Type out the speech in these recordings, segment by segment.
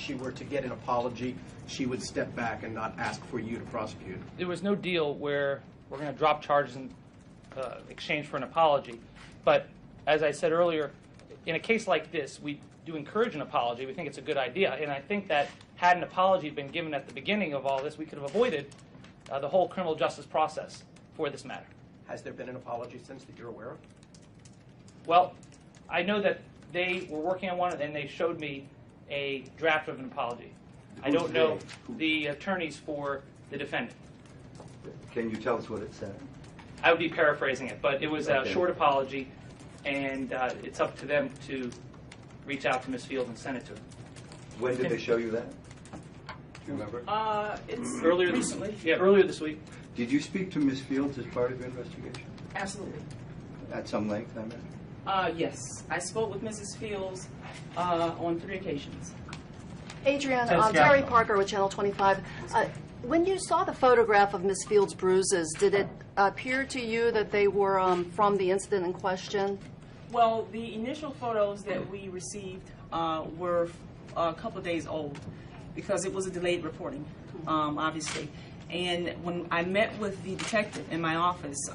she were to get an apology, she would step back and not ask for you to prosecute? There was no deal where we're going to drop charges in exchange for an apology. But as I said earlier, in a case like this, we do encourage an apology. We think it's a good idea. And I think that had an apology been given at the beginning of all this, we could have avoided the whole criminal justice process for this matter. Has there been an apology since that you're aware of? Well, I know that they were working on one, and they showed me a draft of an apology. I don't know the attorneys for the defendant. Can you tell us what it said? I would be paraphrasing it, but it was a short apology, and it's up to them to reach out to Ms. Fields and send it to her. When did they show you that? Do you remember? It's Earlier recently. Earlier this week. Did you speak to Ms. Fields as part of your investigation? Absolutely. At some length, I mean? Yes. I spoke with Mrs. Fields on 3 occasions. Adriana, Terry Parker with Channel 25. When you saw the photograph of Ms. Fields' bruises, did it appear to you that they were from the incident in question? Well, the initial photos that we received were a couple of days old because it was a delayed reporting, obviously. And when I met with the detective in my office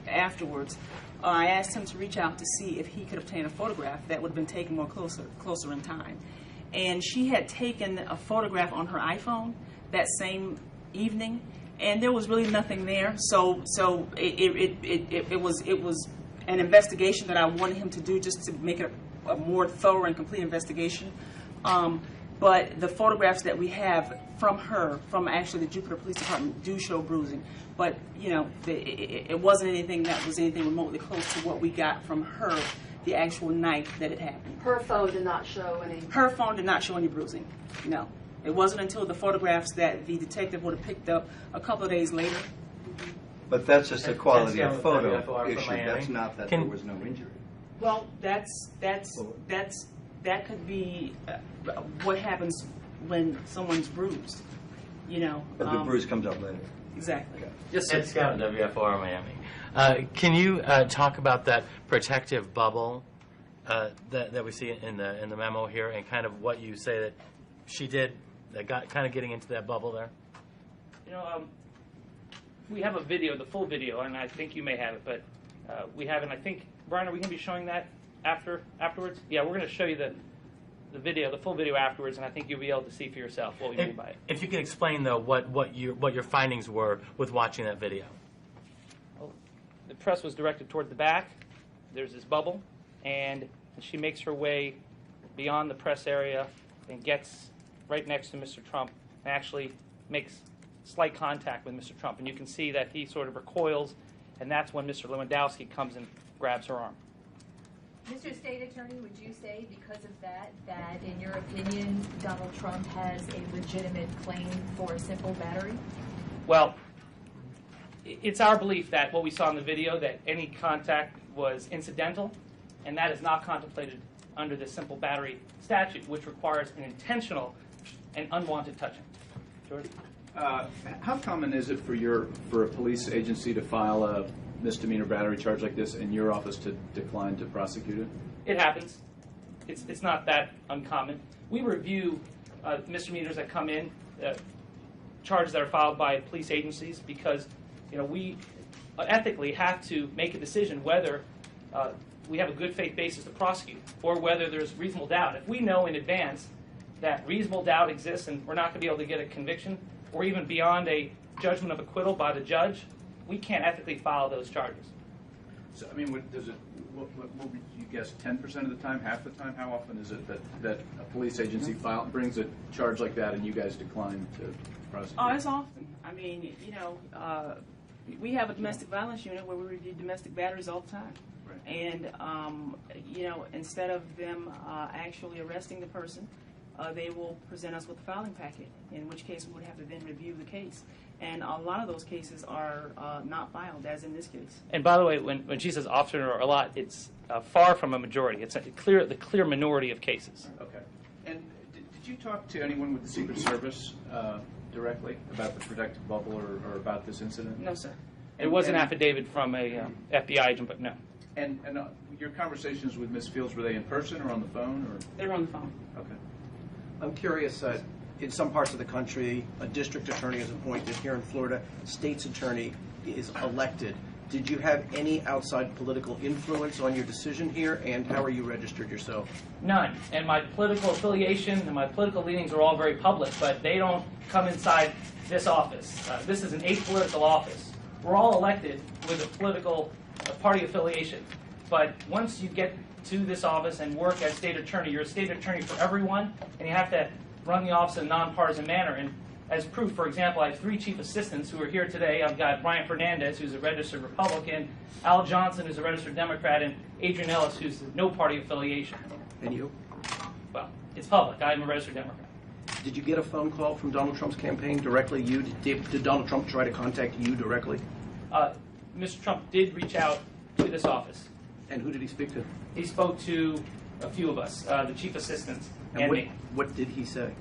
afterwards, I asked him to reach out to see if he could obtain a photograph that would have been taken more closer in time. And she had taken a photograph on her iPhone that same evening, and there was really nothing there. So it was an investigation that I wanted him to do just to make it a more thorough and complete investigation. But the photographs that we have from her, from actually the Jupiter Police Department, do show bruising. But, you know, it wasn't anything that was anything remotely close to what we got from her the actual night that it happened. Her phone did not show any? Her phone did not show any bruising, no. It wasn't until the photographs that the detective would have picked up a couple of days later. But that's just a quality of photo issue. That's not that there was no injury. Well, that could be what happens when someone's bruised, you know. But the bruise comes up later. Exactly. Okay. Yes, Ed Scott, WFOR Miami. Can you talk about that protective bubble that we see in the memo here, and kind of what you say that she did, that got kind of getting into that bubble there? You know, we have a video, the full video, and I think you may have it, but we haven't. I think, Brian, are we going to be showing that afterwards? Yeah, we're going to show you the video, the full video afterwards, and I think you'll be able to see for yourself what we mean by it. If you could explain, though, what your findings were with watching that video. Well, the press was directed toward the back. There's this bubble, and she makes her way beyond the press area and gets right next to Mr. Trump and actually makes slight contact with Mr. Trump. And you can see that he sort of recoils, and that's when Mr. Lewandowski comes and grabs her arm. Mr. State Attorney, would you say because of that, in your opinion, Donald Trump has a legitimate claim for simple battery? Well, it's our belief that what we saw in the video, that any contact was incidental, and that is not contemplated under the simple battery statute, which requires an intentional and unwanted touching. George? How common is it for a police agency to file a misdemeanor battery charge like this and your office to decline to prosecute it? It happens. It's not that uncommon. We review misdemeanors that come in, charges that are filed by police agencies, because we ethically have to make a decision whether we have a good faith basis to prosecute or whether there's reasonable doubt. If we know in advance that reasonable doubt exists and we're not going to be able to get a conviction or even beyond a judgment of acquittal by the judge, we can't ethically file those charges. So, I mean, what would you guess, 10% of the time, half the time? How often is it that a police agency brings a charge like that and you guys decline to prosecute? Oh, it's often. I mean, we have a domestic violence unit where we review domestic batteries all the time. Right. And, instead of them actually arresting the person, they will present us with a filing packet, in which case we would have to then review the case. And a lot of those cases are not filed, as in this case. And by the way, when she says often or a lot, it's far from a majority. It's the clear minority of cases. Okay. And did you talk to anyone with the Secret Service directly about the protective bubble or about this incident? No, sir. It was an affidavit from a FBI agent, but no. And your conversations with Ms. Fields, were they in person or on the phone? Or? They were on the phone. Okay. I'm curious, in some parts of the country, a district attorney is appointed. Here in Florida, state's attorney is elected. Did you have any outside political influence on your decision here, and how are you registered yourself? None. And my political affiliation and my political leanings are all very public, but they don't come inside this office. This is an apolitical office. We're all elected with a political party affiliation. But once you get to this office and work as state attorney, you're a state attorney for everyone, and you have to run the office in a nonpartisan manner. And as proof, for example, I have 3 chief assistants who are here today. I've got Brian Fernandez, who's a registered Republican, Al Johnson, who's a registered Democrat, and Adrian Ellis, who's no party affiliation. And you? Well, it's public. I'm a registered Democrat. Did you get a phone call from Donald Trump's campaign directly? Did Donald Trump try to contact you directly? Mr. Trump did reach out to this office. And who did he speak to? He spoke to a few of us, the chief assistants and me. What did he say?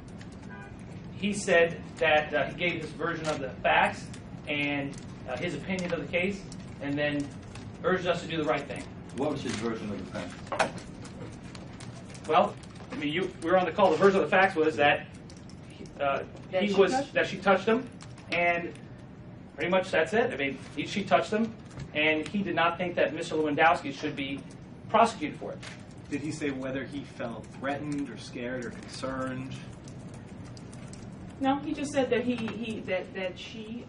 He said that he gave his version of the facts and his opinion of the case, and then urged us to do the right thing. What was his version of the facts? Well, I mean, we were on the call. The version of the facts was that she touched him, and pretty much that's it. I mean, she touched him, and he did not think that Mr. Lewandowski should be prosecuted for it. Did he say whether he felt threatened or scared or concerned? No, he just said that she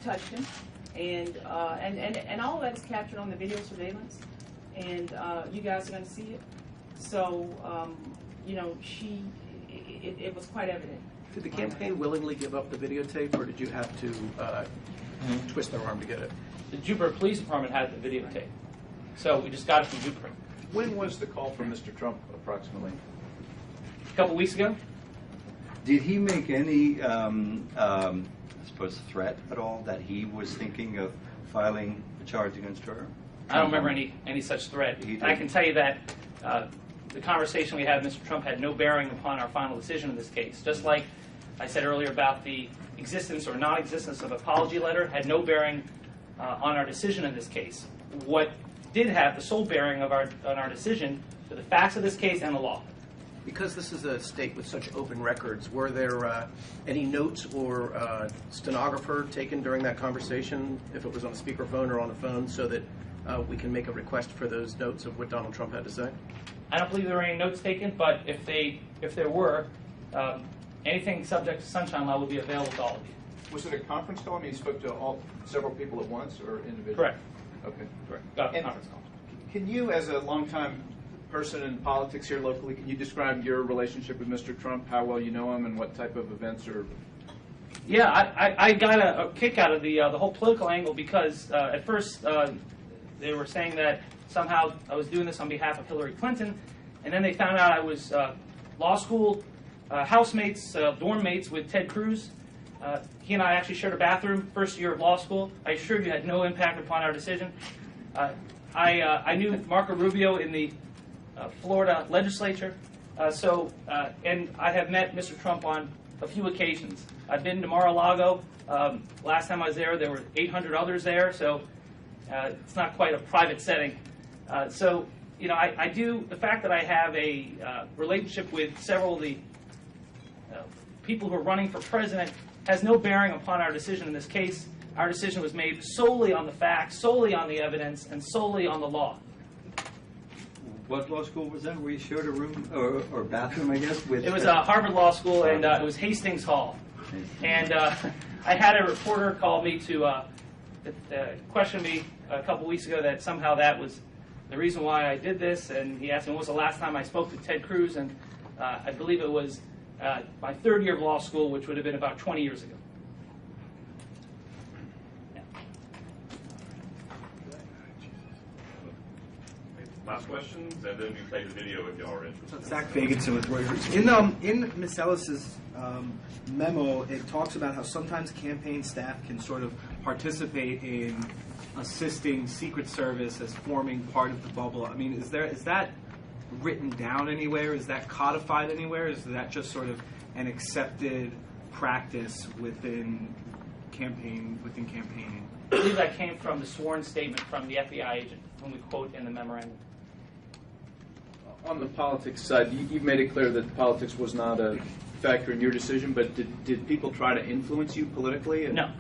touched him, and all of that is captured on the video surveillance, and you guys are going to see it. So it was quite evident. Did the campaign willingly give up the videotape, or did you have to twist their arm to get it? The Jupiter Police Department had the videotape, so we just got it from Jupiter. When was the call from Mr. Trump, approximately? A couple weeks ago. Did he make any, I suppose, threat at all that he was thinking of filing a charge against her? I don't remember any such threat. I can tell you that the conversation we had with Mr. Trump had no bearing upon our final decision in this case. Just like I said earlier about the existence or non-existence of an apology letter had no bearing on our decision in this case. What did have the sole bearing on our decision to the facts of this case and the law. Because this is a state with such open records, were there any notes or stenographer taken during that conversation, if it was on a speakerphone or on a phone, so that we can make a request for those notes of what Donald Trump had to say? I don't believe there were any notes taken, but if there were, anything subject to sunshine law will be available to all of you. Was it a conference call? I mean, you spoke to several people at once, or individually? Correct. Okay. Correct. Got a conference call. Can you, as a longtime person in politics here locally, can you describe your relationship with Mr. Trump, how well you know him, and what type of events are... Yeah, I got a kick out of the whole political angle because at first they were saying that somehow I was doing this on behalf of Hillary Clinton, and then they found out I was law school housemates, dorm mates with Ted Cruz. He and I actually shared a bathroom first year of law school. I assure you had no impact upon our decision. I knew Marco Rubio in the Florida legislature, and I have met Mr. Trump on a few occasions. I've been to Mar-a-Lago. Last time I was there were 800 others there, so it's not quite a private setting. I do, the fact that I have a relationship with several of the people who are running for president has no bearing upon our decision in this case. Our decision was made solely on the facts, solely on the evidence, and solely on the law. What law school was that? Where you shared a room or bathroom, I guess? With it was Harvard Law School, and it was Hastings Hall. And I had a reporter call me to question me a couple weeks ago that somehow that was the reason why I did this. And he asked me when was the last time I spoke to Ted Cruz, and I believe it was my third year of law school, which would have been about 20 years ago. Last questions, and then we play the video if y'all are interested. Zach Fagenson with Reuters. In Ms. Ellis's memo, it talks about how sometimes campaign staff can sort of participate in assisting Secret Service as forming part of the bubble. I mean, is that written down anywhere? Is that codified anywhere? Is that just sort of an accepted practice within campaigning? I believe that came from the sworn statement from the FBI agent, whom we quote in the memorandum. On the politics side, you've made it clear that politics was not a factor in your decision, but did people try to influence you politically? No,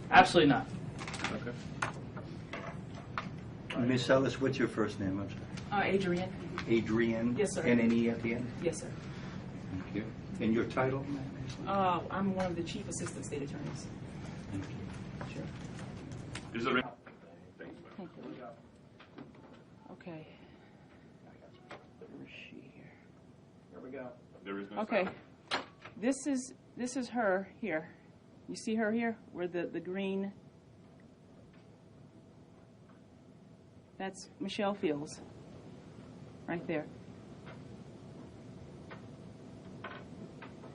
absolutely not. Okay. Ms. Ellis, what's your first name? I'm sorry. Adrian. Adrian? Yes, sir. N-N-E at the end? Yes, sir. Thank you. And your title? I'm one of the chief assistant state attorneys. Thank you. Sure. Is there any? Okay. Here we go. There is no Okay. This is her here. You see her here? Where the green. That's Michelle Fields. Right there.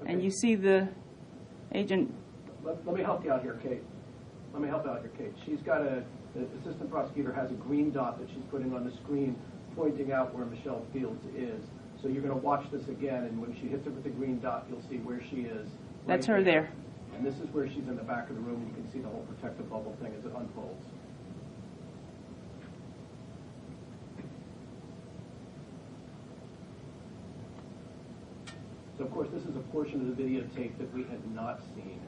And you see the agent. Let me help you out here, Kate. Let me help you out here, Kate. She's got the assistant prosecutor has a green dot that she's putting on the screen pointing out where Michelle Fields is. So you're going to watch this again, and when she hits it with the green dot, you'll see where she is. That's her there. And this is where she's in the back of the room. You can see the whole protective bubble thing as it unfolds. So, of course, this is a portion of the videotape that we had not seen.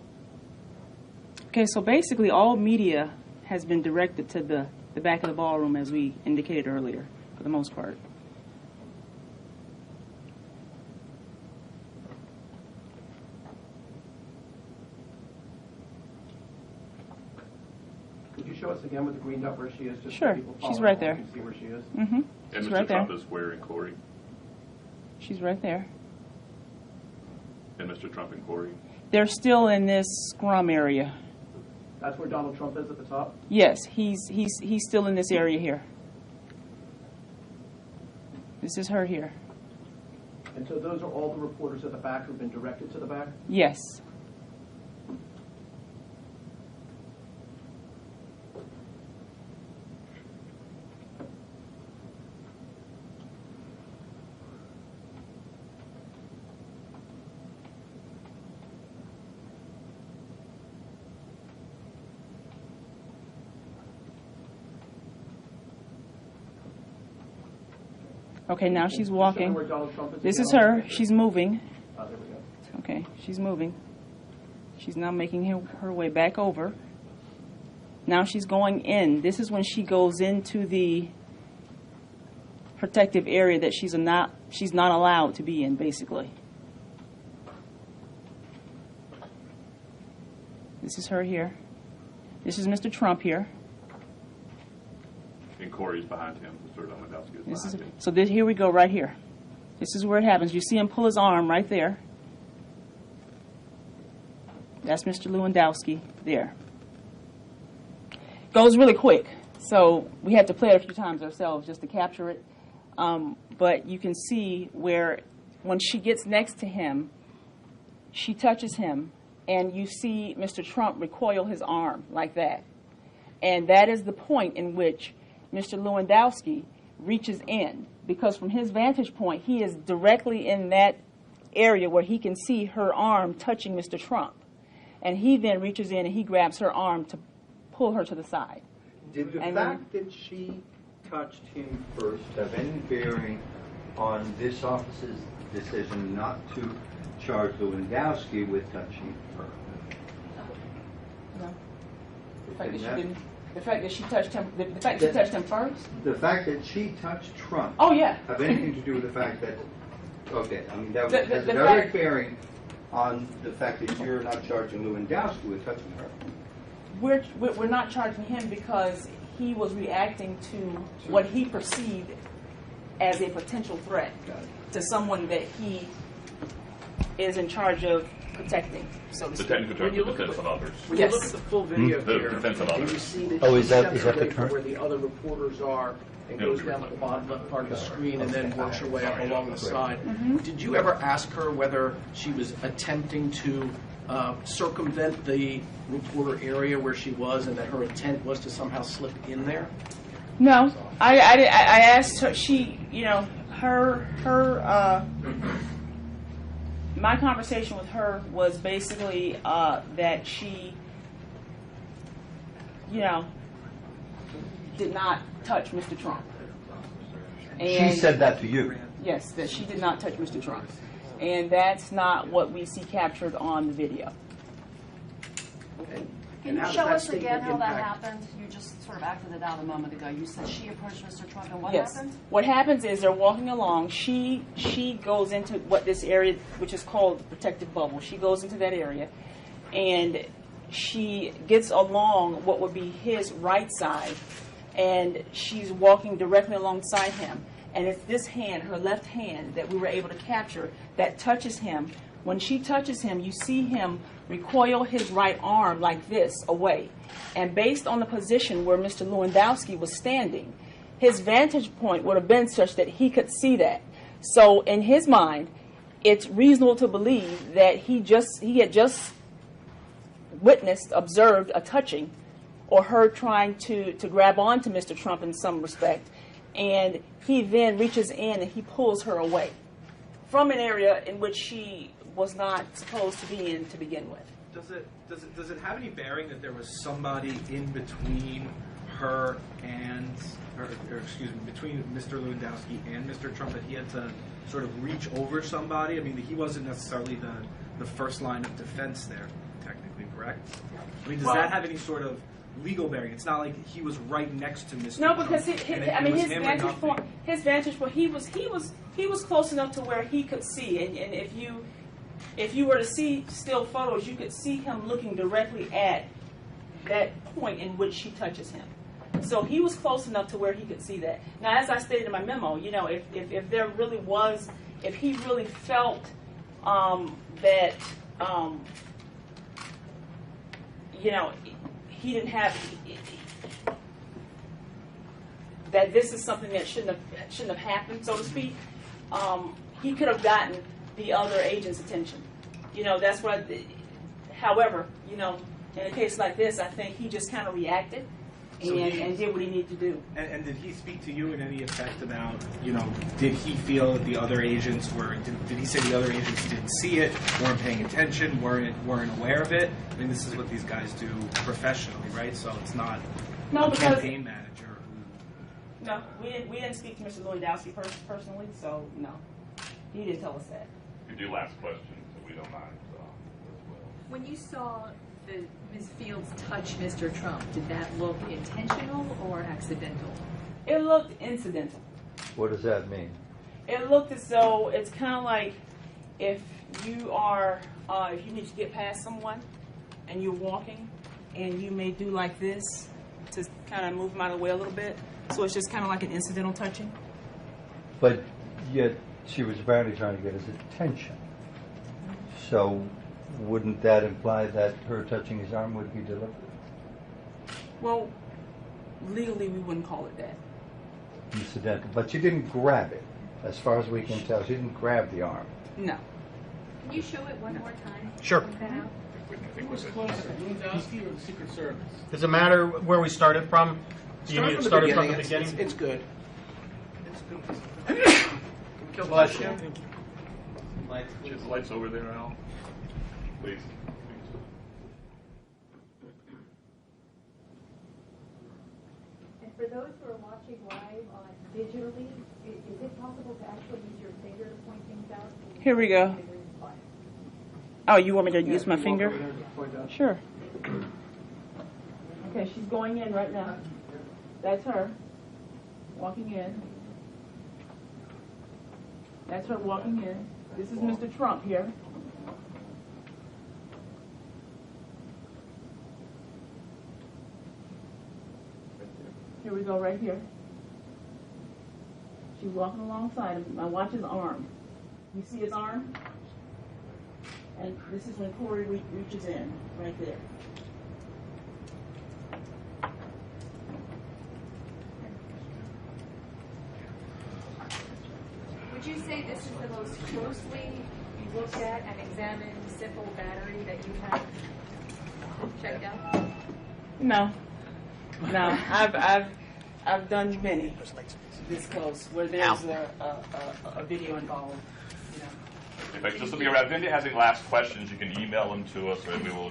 Okay, so basically all media has been directed to the back of the ballroom, as we indicated earlier, for the most part. Could you show us again with the green dot where she is? Just Sure. So people She's following right along there. can see where she is. Mm-hmm. And She's Mr. right there. Trump is where in Corey? She's right there. And Mr. Trump and Corey? They're still in this scrum area. That's where Donald Trump is at the top? Yes, he's still in this area here. This is her here. And so those are all the reporters at the back who've been directed to the back? Yes. Okay, now she's Show me walking. where Donald Trump is This again is on the her. picture. She's moving. There we go. Okay, she's moving. She's now making her way back over. Now she's going in. This is when she goes into the protective area that she's not allowed to be in, basically. This is her here. This is Mr. Trump here. And Corey's behind him. Mr. Lewandowski is behind him. So here we go right here. This is where it happens. You see him pull his arm right there. That's Mr. Lewandowski there. Goes really quick, so we had to play it a few times ourselves just to capture it. But you can see where when she gets next to him, she touches him, and you see Mr. Trump recoil his arm like that. And that is the point in which Mr. Lewandowski reaches in, because from his vantage point, he is directly in that area where he can see her arm touching Mr. Trump. And he then reaches in and he grabs her arm to pull her to the side. Did the And fact that she touched him first have any bearing on this office's decision not to charge Lewandowski with touching her? No. The fact that she touched him. The fact that she touched him first. The fact that she touched Trump Oh yeah. have anything to do with the fact that, okay, I mean, that The has a direct bearing on the fact that you're not charging Lewandowski with touching her. We're not charging him because he was reacting to what he perceived as a potential threat to someone that he is in charge of protecting, so to The speak. technical term is defense of others. When you look at the full video The here, defense of and you others. see that Oh, she is that steps the away from term? where the other reporters are and goes down to the bottom left part of the screen and then works her way up along the side. Did you ever ask her whether she was attempting to circumvent the reporter area where she was and that her intent was to somehow slip in there? No, I asked her. She, my conversation with her was basically that she, did not touch Mr. Trump. And She said that to you. Yes, that she did not touch Mr. Trump. And that's not what we see captured on the video. Can you show us again how that happened? You just sort of acted it out a moment ago. You said she approached Mr. Trump, and what happened? What happens is they're walking along. She goes into what this area, which is called the protective bubble. She goes into that area, and she gets along what would be his right side, and she's walking directly alongside him. And it's this hand, her left hand, that we were able to capture that touches him. When she touches him, you see him recoil his right arm like this away. And based on the position where Mr. Lewandowski was standing, his vantage point would have been such that he could see that. So in his mind, it's reasonable to believe that he had just witnessed, observed a touching, or her trying to grab onto Mr. Trump in some respect. And he then reaches in and he pulls her away from an area in which she was not supposed to be in to begin with. Does it have any bearing that there was somebody in between her and, or excuse me, between Mr. Lewandowski and Mr. Trump, that he had to sort of reach over somebody? I mean, he wasn't necessarily the first line of defense there, technically, correct? I mean, does that have any sort of legal bearing? It's not like he was right next to Mr. No, Trump. because his vantage point, he was close enough to where he could see, and if you were to see still photos, you could see him looking directly at that point in which she touches him. So he was close enough to where he could see that. Now, as I stated in my memo, you know, if there really was, if he really felt that, you know, he didn't have, that this is something that shouldn't have happened, so to speak, he could have gotten the other agent's attention. You know, that's what, however, you know, in a case like this, I think he just kind of reacted and did what he needed to do. And did he speak to you in any effect about, you know, did he feel that the other agents were, did he say the other agents didn't see it, weren't paying attention, weren't aware of it? I mean, this is what these guys do professionally, right? So it's not a campaign manager who... No, we didn't speak to Mr. Lewandowski personally, so no, he didn't tell us that. You do last question, so we don't mind. So, as well. When you saw Ms. Fields touch Mr. Trump, did that look intentional or accidental? It looked incidental. What does that mean? It looked as though it's kind of like if you are, if you need to get past someone and you're walking and you may do like this to kind of move them out of the way a little bit. So it's just kind of like an incidental touching. But yet she was apparently trying to get his attention. So wouldn't that imply that her touching his arm would be deliberate? Well, legally we wouldn't call it that. Incidental. But she didn't grab it. As far as we can tell, she didn't grab the arm. No. Can you show it one more time? Sure. Who was closer, Lewandowski or the Secret Service? Does it matter where we started from? Do you need to start from the beginning? It's good. Bless you. Is the lights over there, Al? Please. And for those who are watching live digitally, is it possible to actually use your finger to point things out? Here we go. Oh, you want me to use my finger? Sure. Okay, she's going in right now. That's her walking in. That's her walking in. This is Mr. Trump here. Here we go, right here. She's walking alongside him. I watch his arm. You see his arm? And this is when Corey reaches in, right there. Would you say this is the most closely looked at and examined simple battery that you have checked out? No. I've done many this close where there's a video involved. You know. If I just looking around, if anybody has any last questions, you can email them to us, and we will